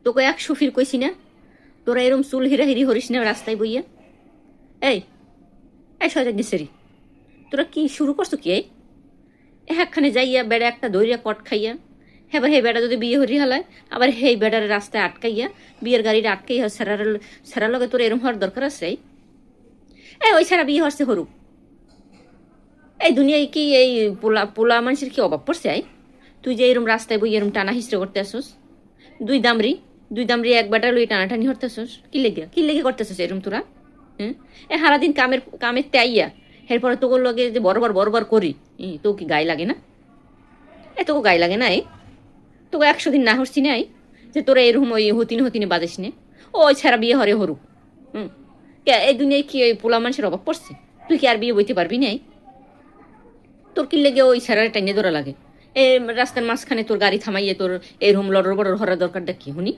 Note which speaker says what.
Speaker 1: তোকে 100 ফির কইছি না তোরা এরম চুল হিরাহিরি হরিস না রাস্তায় বইয়া। এই এই শয়তান দিছেরি, তোরা কি শুরু করছো কি? একখানে যাইয়া বেড়া একটা দইরা কট খাইয়া, এবার হে বেড়া যদি বিয়ে হরি হালায় আবার হেই বেড়ার রাস্তায় আটকাইয়া বিয়ের গাড়িটা আটকাইয়া সেরার লগে তোর এরম হওয়ার দরকার আছে? এই ওই ছাড়া বিয়ে হচ্ছে হরুক। এই দুনিয়ায় কি এই পোলা পোলা মানুষের কি অভাব পড়ছে? তুই যে এরম রাস্তায় বই এরম টানা হিস্ট্রি করতে আসোস, দুই দামরি এক বেটার লই টানাটানি হরতে আসোস, কি লেগে করতেছিস এরম তোরা? এ সারাদিন কামের তেইয়া এরপরে তোর লগে যে বরবার করি, তো কি গায়ে লাগে না? তোকে গায়ে লাগে না? তোকে 100 দিন না হরছি নাই যে তোরা এরকম ওই হতিনে বাজিস নে ওই ছাড়া বিয়ে হরে হরু। এই দুনিয়ায় কি ওই পোলা মানুষের অভাব পড়ছে? তুই কি আর বিয়ে বইতে পারবি নাই? তোর কি লেগে ওই ছাড়ার টাইনে ধরা লাগে? রাস্তার মাঝখানে তোর গাড়ি থামাইয়ে তোর এরকম লড়র বড়র হরার দরকারটা কি শুনি?